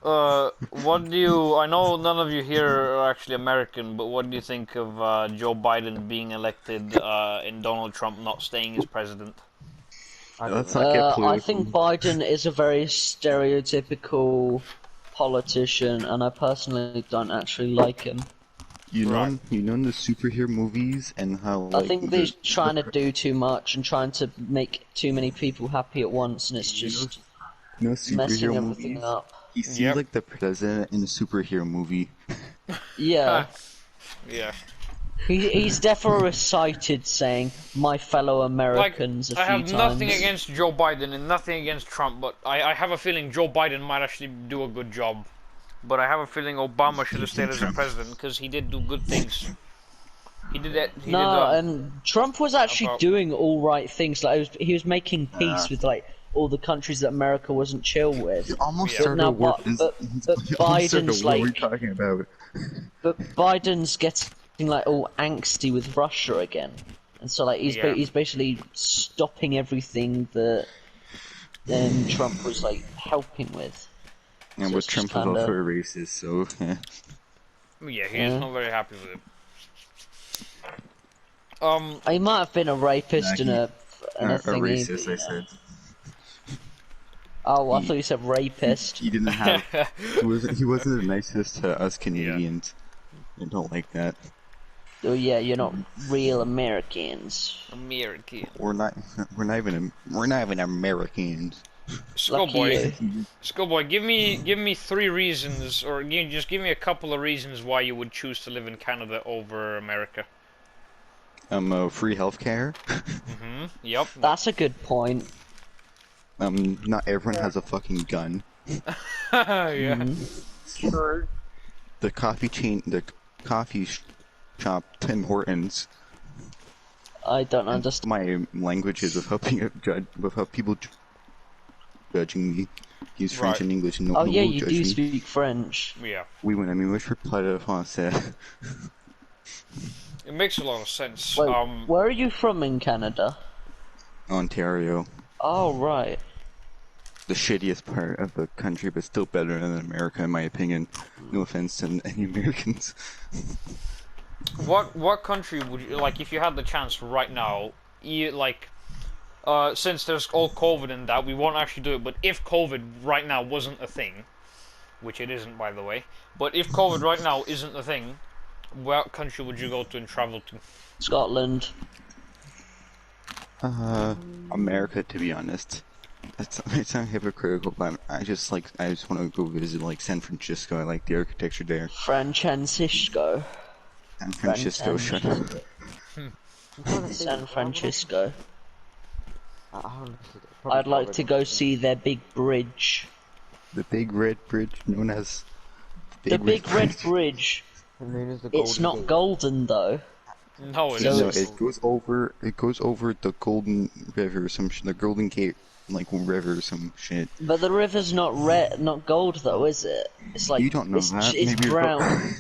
What do you? I know none of you here are actually American, but what do you think of Joe Biden being elected and Donald Trump not staying as president? I don't Let's know. not get I think political. Biden is a very stereotypical politician, and I personally don't actually like him. Right. You know in the superhero movies and how I like think that he's trying to do too much and trying to make too many people happy at once, and it's just you know messing superhero everything movies. up. He seems Yep. like the president in a superhero movie. Yeah, Yeah. he's definitely recited saying "my fellow Like, Americans" a I few have nothing times. against Joe Biden and nothing against Trump, but I have a feeling Joe Biden might actually do a good job. But I have a feeling Obama should have stayed as a Trump. president because he did do good things. He did it. He did No, Trump was actually about doing all right things. Like he was making Uh, peace with like all the countries that America wasn't chill with. he almost Yeah. But started a now, war. but He almost started a Biden's war. What are you like, talking about? but Biden's getting like all angsty with Russia again, and so like Yeah. he's basically stopping everything that Trump was like helping with. And So but it's just Trump was also kinda, a racist, so Yeah, he is yeah. not very happy with it. He might have been a rapist and he a a thingy. racist. I said Oh, I he thought you said rapist. he didn't have he wasn't the nicest to us Yeah. Canadians. I don't like that. Oh yeah, you're not real Americans. American. We're not we're not even Americans. Skullboy. you. Skullboy, give me 3 reasons, or just give me a couple of reasons why you would choose to live in Canada over America. Free healthcare. Yep. That's a good point. Not everyone has a fucking gun. Yeah. Sure. The coffee shop, Tim Hortons. I don't understand. My languages of helping judge with how people judging me. Use French Right. and English, and no Oh one yeah, will you judge do me. speak French. Yeah. Oui, mon ami, moi je parle français. It makes a lot of sense. Wait, where are you from in Canada? Ontario, Oh right. the shittiest part of the country, but still better than America, in my opinion. No offense to any Americans. what country would you like if you had the chance right now? Since there's all COVID and that, we won't actually do it. But if COVID right now wasn't a thing, which it isn't, by the way, but if COVID right now isn't a thing, what country would you go to and travel to? Scotland. America, to be honest. It's not hypocritical, but I just want to go visit like San Francisco. I like the architecture there. Francisco. San Francisco, shut up. San Francisco. I honestly probably I'd like not to really- go see their big bridge. The Big Red Bridge, known as The big red bridge. Her name is the It's Golden not Gate. golden though. No, it So isn't. No, it goes over the Golden River, the Golden Gate, like river, some shit. But the river's not red, not gold though, is it? It's like You don't know it's, that. it's Maybe you're brown.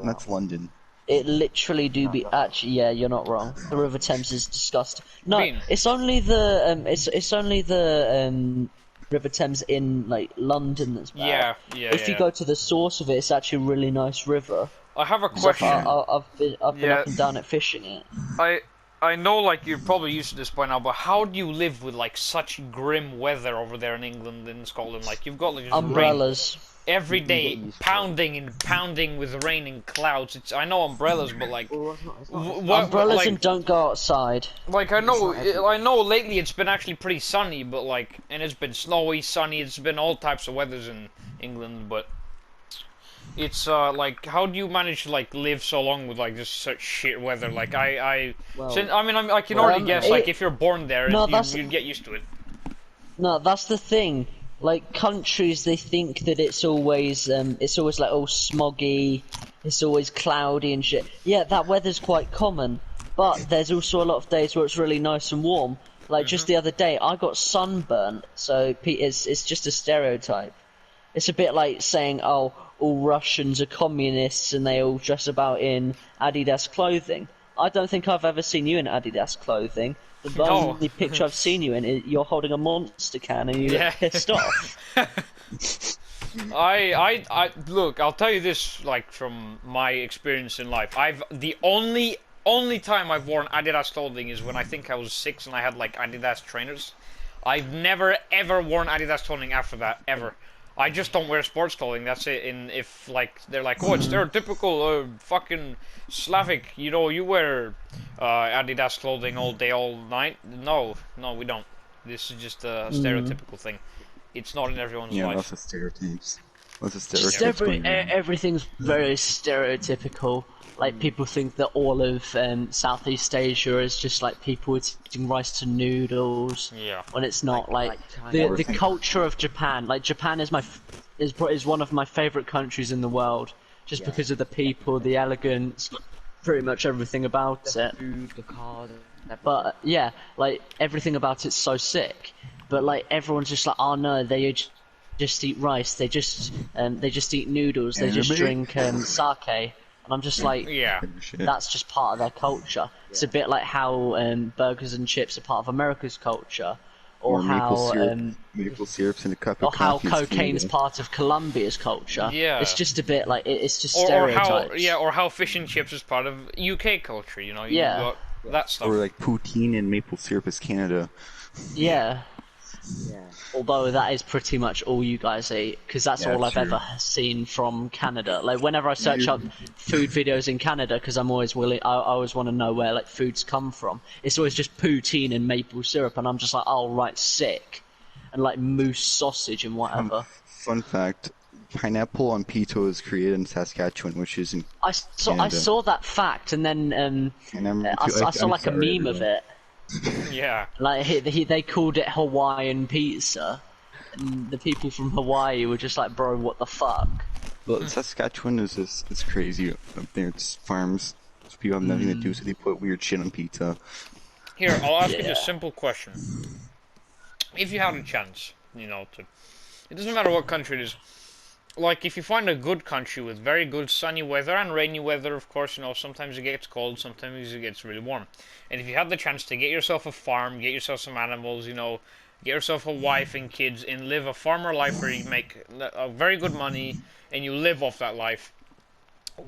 That's London. It literally do be actually. Yeah, you're not wrong. The River Thames is disgusting. No, Mean. it's only the it's only the River Thames in like London that's bad. Yeah, If you go to the source of it, it's actually a really nice river. I have a So question. I've been Yeah. up and down it fishing it. I know, like, you're probably used to this by now, but how do you live with like such grim weather over there in England and Scotland? Like, you've got like just rain Umbrellas. every You day, get used to it. pounding and pounding with rain and clouds. I know umbrellas, but like, Well, it's not. what, Umbrellas like, and don't go outside. like I know, It's not I know. Lately, it's been actually pretty sunny, but like, and it's been snowy, sunny. It's been all types of weathers in England, but it's like, how do you manage to like live so long with like just such shit weather? Like, Well, I can already guess. Like, it- if you're born there, No, that's- you'd get used to it. No, that's the thing. Like countries, they think that it's always like all smoggy, it's always cloudy and shit. Yeah, that weather's quite common, but there's also a lot of days where it's really nice and warm. Like just the other day, I got sunburnt, so it's just a stereotype. It's a bit like saying, oh, all Russians are communists and they all dress about in Adidas clothing. I don't think I've ever seen you in Adidas clothing. The No. only picture I've seen you in, you're holding a Monster can and you Yeah. look pissed off. I look. I'll tell you this, like from my experience in life. The only time I've worn Adidas clothing is when I think I was 6 and I had like Adidas trainers. I've never ever worn Adidas clothing after that ever. I just don't wear sports clothing. That's it. And if like they're like, oh, it's stereotypical, fucking Slavic. You know, you wear Adidas clothing all day, all night. No, we don't. This is just a stereotypical thing. It's not in everyone's Yeah, life. lots of stereotypes. Lots of Just stereotypes. going on. everything's very stereotypical. Like people think that all of Southeast Asia is just like people eating rice and noodles. Yeah. When it's not Like China. the culture of Japan. Like Japan is is one of my favorite countries in the world, just Yeah. because of the people, the elegance, pretty much everything about The it. food, the cars, everything. But yeah, like everything about it's so sick. But like everyone's just like, oh no, just eat rice. They just eat noodles. They just Anime? drink sake. And I'm just like, Yeah. Shit. that's just part of their culture. It's a bit like how burgers and chips are part of America's culture, or how maple syrup's in a cup or of how coffee. cocaine's part of Colombia's culture. Yeah. It's just a bit like it's just Or stereotypes. or how fish and chips is part of UK culture. You know. You Yeah. got that stuff. Or like poutine and maple syrup is Canada. Yeah. Yeah. Although that is pretty much all you guys eat, because that's Yeah, all I've true. ever seen from Canada. Like whenever I search up food videos in Canada, because I'm always willing, I always want to know where like foods come from. It's always just poutine and maple syrup, and I'm just like, oh right, sick, and like moose sausage and whatever. Fun fact: pineapple on pita is created in Saskatchewan, which is in. I Canada. saw that fact, and then And I saw like a meme of it. Yeah. Like they called it Hawaiian pizza, and the people from Hawaii were just like, bro, what the fuck? Well, Saskatchewan is just it's crazy up there. It's farms. So people have nothing to do, so they put weird shit on pizza. Here, I'll ask you Yeah. a simple question. If you had a chance, you know, it doesn't matter what country it is. Like, if you find a good country with very good sunny weather and rainy weather, of course, you know, sometimes it gets cold, sometimes it gets really warm. And if you had the chance to get yourself a farm, get yourself some animals, you know, get yourself a wife and kids, and live a farmer life where you make a very good money and you live off that life,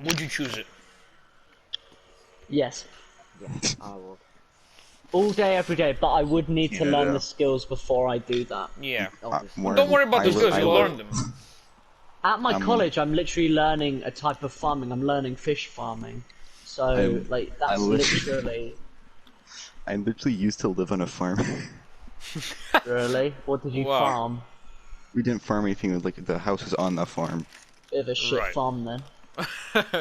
would you choose it? Yes. Yeah, I will. All day, every day, but I would need to learn Yeah. the skills before I do that. Yeah. Obviously. Don't worry about the skills, you'll learn them. At my college, I'm literally learning a type of farming. I'm learning fish farming. So, like, that's literally... I literally used to live on a farm. Really? What did you Wow. farm? We didn't farm anything. Like the house was on the farm. Bit of a shit Right. farm then.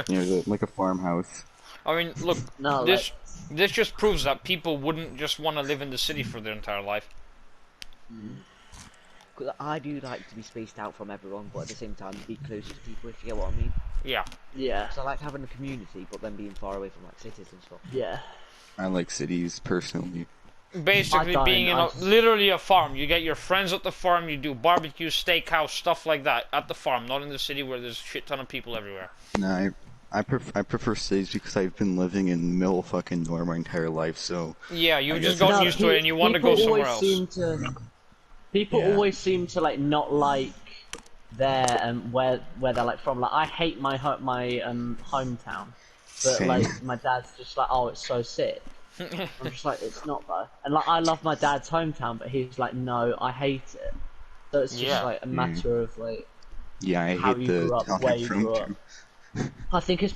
You know, like a farmhouse. I mean, look, No, this just proves that people wouldn't just want to live in the city for their entire life. 'Cause I do like to be spaced out from everyone, but at the same time be close to people, if you get what I mean. Yeah. Yeah. So I like having a community, but then being far away from like cities and stuff. Yeah. I like cities personally. Basically I being in don't- literally a farm. You get your friends at the farm, you do barbecue, steakhouse, stuff like that at the farm, not in the city where there's a shit ton of people everywhere. No, I prefer cities because I've been living in the middle of fucking nowhere my entire life. So Yeah, you've just guess gotten No, used to it and you want to go people somewhere always else. People Yeah. always seem to like not like their where they're like from. Like I hate my hometown, but Same. like my dad's just like, oh, it's so sick. I'm just like, it's not though. And like I love my dad's hometown, but he's like, no, I hate it. So it's just Yeah. like a matter of like yeah, I how hate you the grew up, town where I'm you from grew up. too. I think it's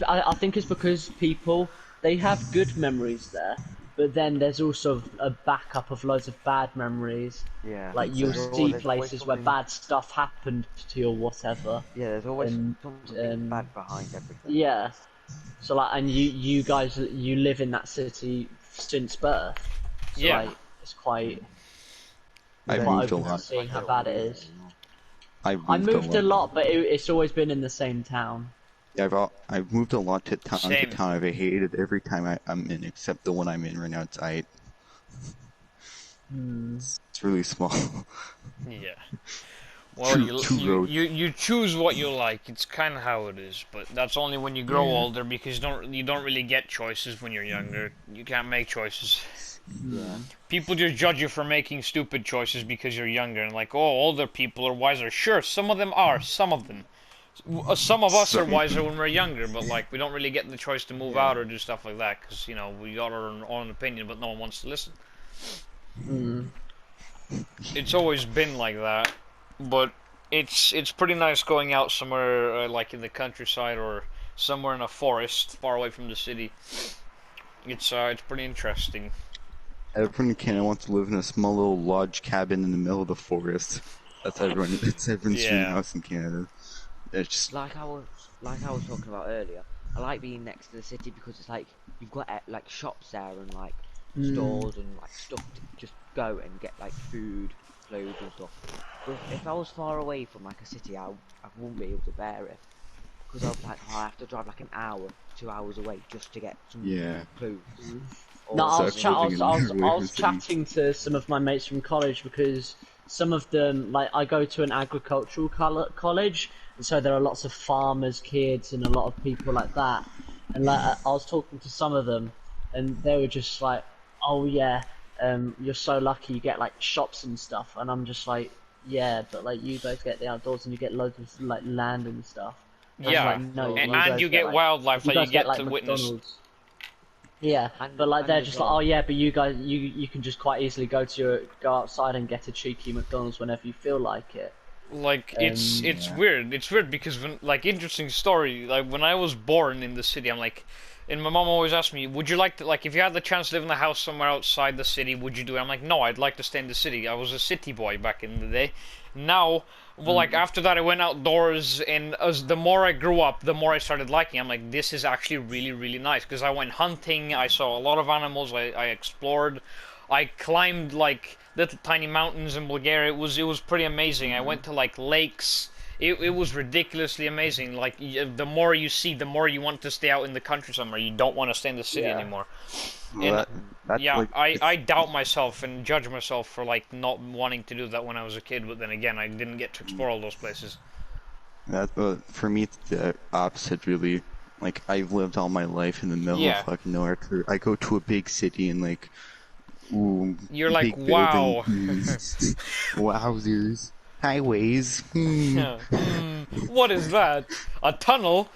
because people they have good memories there, but then there's also a backup of loads of bad memories. Yeah. Like you'll There's see always places where something- bad stuff happened to you or whatever. Yeah, there's always and, something bad behind everything. Yeah. So like, and you guys, you live in that city since birth. So Yeah. like, it's quite I've quite moved a open to lot. seeing how bad it is. I I've moved a lot, but it's always been in the same town. I've moved a lot to town Same. to town. I've hated every time I'm in, except the one I'm in right now. It's really small. Yeah. Well, two roads. you choose what you like. It's kind of how it is, but that's only when you grow older because you don't really get choices when you're younger. You can't make choices. Yeah. People just judge you for making stupid choices because you're younger and like, oh, older people are wiser. Sure, some of them are. Some of them. Some of us are wiser when we're younger, but like we don't really get the choice to move out or do stuff like that because you know we got our own opinion, but no one wants to listen. It's always been like that, but it's pretty nice going out somewhere like in the countryside or somewhere in a forest far away from the city. It's pretty interesting. Everyone in Canada wants to live in a small little lodge cabin in the middle of the forest. That's everyone. It's everyone's dream house in Canada. It's just Like I was talking about earlier. I like being next to the city because it's like you've got like shops there and like stores and like stuff to just go and get like food, clothes and stuff. But if I was far away from like a city, I wouldn't be able to bear it because I'd like I have to drive like an hour, 2 hours away just to get some clothes. No, I was, living in I was chatting to some of my mates from college because some of them, like, I go to an agricultural college, and so there are lots of farmers' kids and a lot of people like that. And like, I was talking to some of them, and they were just like, "Oh yeah, you're so lucky you get like shops and stuff." And I'm just like, "Yeah, but like you guys get the outdoors and you get loads of like land and stuff." And I was Yeah, like, no, and you get like, wildlife that you guys get like to witness. McDonald's. Yeah, but like they're just like, oh yeah, but you guys, you can just quite easily go outside and get a cheeky McDonald's whenever you feel like it. Like it's weird. It's weird because when, like interesting story. Like when I was born in the city, I'm like, and my mom always asked me, would you like to like if you had the chance to live in a house somewhere outside the city, would you do it? I'm like, no, I'd like to stay in the city. I was a city boy back in the day. Now, well, like after that, I went outdoors, and as the more I grew up, the more I started liking. I'm like, this is actually really, really nice because I went hunting. I saw a lot of animals. I explored. I climbed like little tiny mountains in Bulgaria. It was pretty amazing. I went to like lakes. It was ridiculously amazing. Like the more you see, the more you want to stay out in the country somewhere. You don't want to stay in the city anymore. well, And yeah, like, I doubt myself and judge myself for like not wanting to do that when I was a kid. But then again, I didn't get to explore all those places. for me, it's the opposite, really. Like, I've lived all my life in the middle of fucking nowhere. I go to a big city and, like, ooh, You're like, big wow. buildings. Wowzers. Highways. What is that? A tunnel?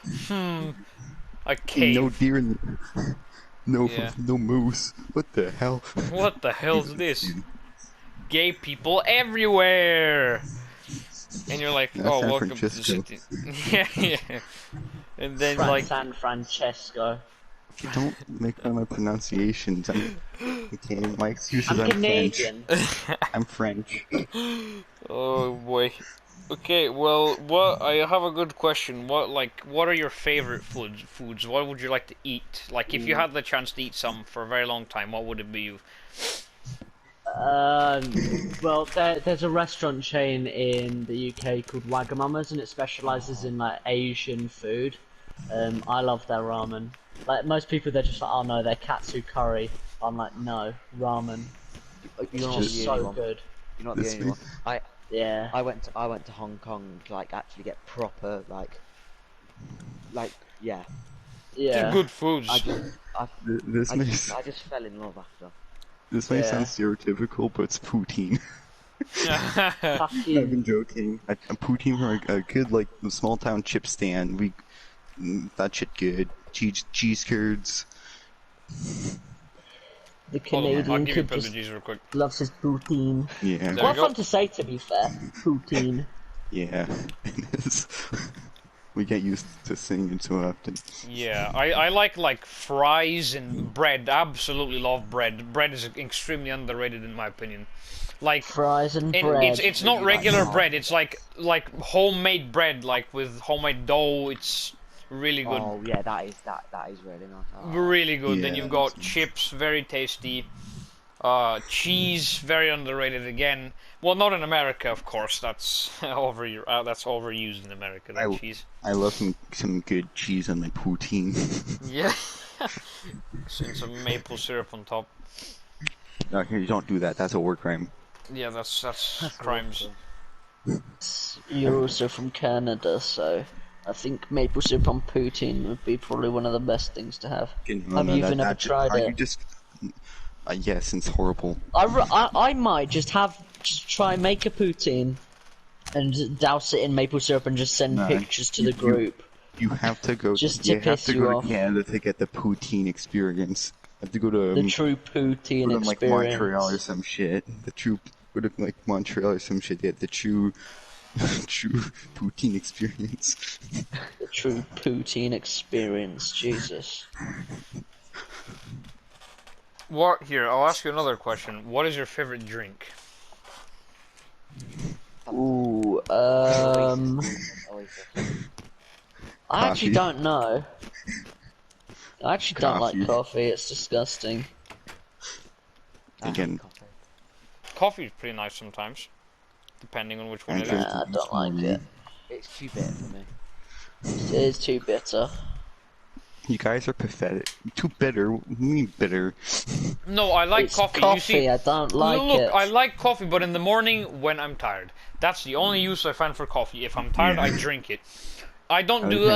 A cave. No deer in no, Yeah. no moose. What the hell? What the hell's this? Gay people everywhere! And you're like, That's oh, San welcome to the Francisco. city. Yeah. And then, like, San Francesco. Don't make fun of my pronunciations. Okay, my excuses. I'm I'm Canadian. French. I'm French. oh boy. Okay, well, I have a good question. What are your favorite foods? What would you like to eat? Like, if you had the chance to eat some for a very long time, what would it be? Well, there's a restaurant chain in the UK called Wagamama's, and it specialises in like Asian food. I love their ramen. Like most people, they're just like, oh no, their katsu curry. I'm like, no, ramen. It's just so good. You're not the only one. I went to Hong Kong to like actually get proper like yeah. They're good foods. I May just fell in love after. this may sound stereotypical, but it's poutine. I've been joking. A poutine from a good like small town chip stand. That shit good. Cheese curds. The Hold on, I'll Canadian give you kid just privileges real quick. loves his poutine. Yeah. There Quite you go. fun to say, to be fair. Poutine. Yeah. We get used to singing it so often. Yeah, I like fries and bread. Absolutely love bread. Bread is extremely underrated in my opinion. Like Fries and bread. it's not regular bread. It's like homemade bread, like with homemade dough. It's really good. Oh yeah, that is really nice. Oh. Really good. Then Yeah, you've got chips, very tasty. Cheese, very underrated again. Well, not in America, of course. That's that's overused in America. That cheese. I love some good cheese on my poutine. Yeah. And some maple syrup on top. No, you don't do that. That's a war crime. Yeah, that's crimes. You're also from Canada, so I think maple syrup on poutine would be probably one of the best things to have. Have you even ever tried it? You just, yes, it's horrible. I might just try make a poutine and douse it in maple syrup and just send pictures to the group. You have to go. Just to piss you off. Canada to get the poutine experience. You have to go to the true poutine go to, experience. Like Montreal or some shit. Go to like Montreal or some shit. Get the true poutine experience. The true poutine experience. Jesus. What? Here, I'll ask you another question. What is your favorite drink? Ooh, I actually don't know. I actually don't like coffee, it's disgusting. Again, coffee is pretty nice sometimes, depending on which one it is. Nah, I don't like it. It's too bitter for me. It is too bitter. You guys are pathetic. Too bitter. What do you mean bitter? No, I like It's coffee. coffee. You see, I don't like look, it. I like coffee, but in the morning when I'm tired. That's the only use I find for coffee. If I'm tired, I drink it. I don't do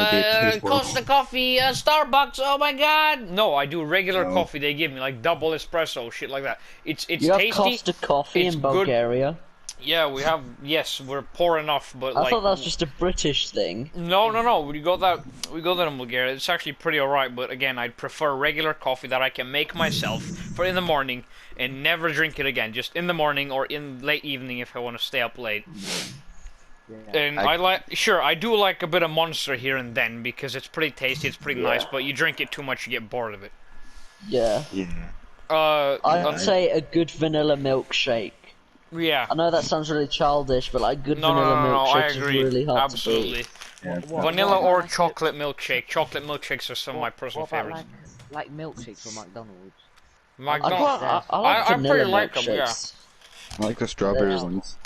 Costa Coffee, Starbucks. Oh my God! No, I do regular coffee. They give me like double espresso, shit like that. It's you tasty. You have Costa Coffee in Bulgaria? Good. Yeah, we have. Yes, we're poor enough, but I thought that was just a British thing. No. We got that in Bulgaria. It's actually pretty alright, but again, I'd prefer regular coffee that I can make myself for in the morning and never drink it again. Just in the morning or in late evening if I want to stay up late. Yeah. And I do like a bit of Monster here and then because it's pretty tasty, it's pretty nice, but you drink it too much, you get bored of it. Yeah. I'd say a good vanilla milkshake. Yeah. I know that sounds really childish, but like good vanilla milkshake is really hard to beat. Yeah. Vanilla or chocolate milkshake. Chocolate milkshakes are some of my personal favorites. Like milkshakes from McDonald's. I like pretty like them, yeah. I like the strawberry ones.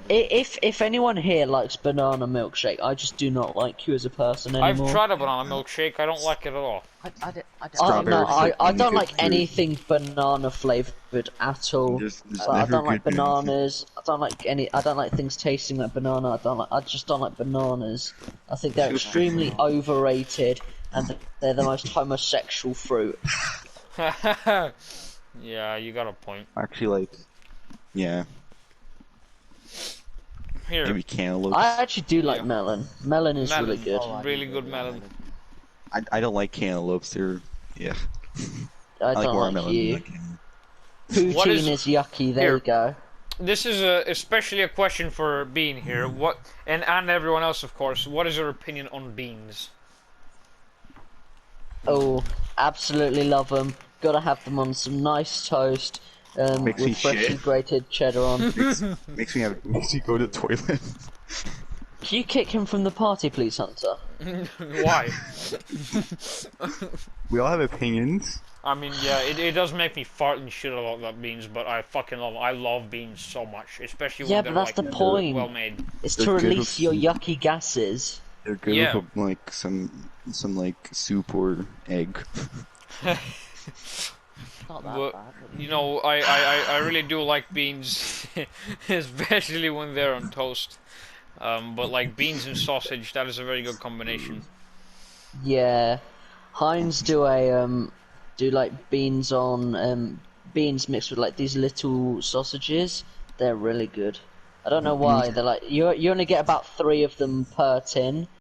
If anyone here likes banana milkshake, I just do not like you as a person anymore. I've tried a banana milkshake. I don't like it at all. I don't like anything banana flavored at all. I don't like bananas. I don't like things tasting like banana. I just don't like bananas. I think they're extremely overrated, and they're the most homosexual fruit. Yeah, you got a point. Actually, yeah. Here. Maybe cantaloupe. I actually do like melon. Melon is really good. Really good melon. I don't like cantaloupes. They're I don't like you. Poutine is yucky. There you go. This is especially a question for Bean here. What and everyone else, of course. What is your opinion on beans? Oh, absolutely love them. Gotta have them on some nice toast. With freshly grated cheddar on. Makes me go to the toilet. Can you kick him from the party, please, Hunter? Why? We all have opinions. I mean, yeah, it does make me fart and shit a lot about beans, but I fucking love them. I love beans so much, especially when they're that's like, the point. well made. It's to release your yucky gases. They're good with like some like soup or egg. But, you know, I really do like beans, especially when they're on toast. But like beans and sausage, that is a very good combination. Yeah, Heinz do like beans on beans mixed with like these little sausages. They're really good. I don't know why. They're like you only get about 3 of them per tin,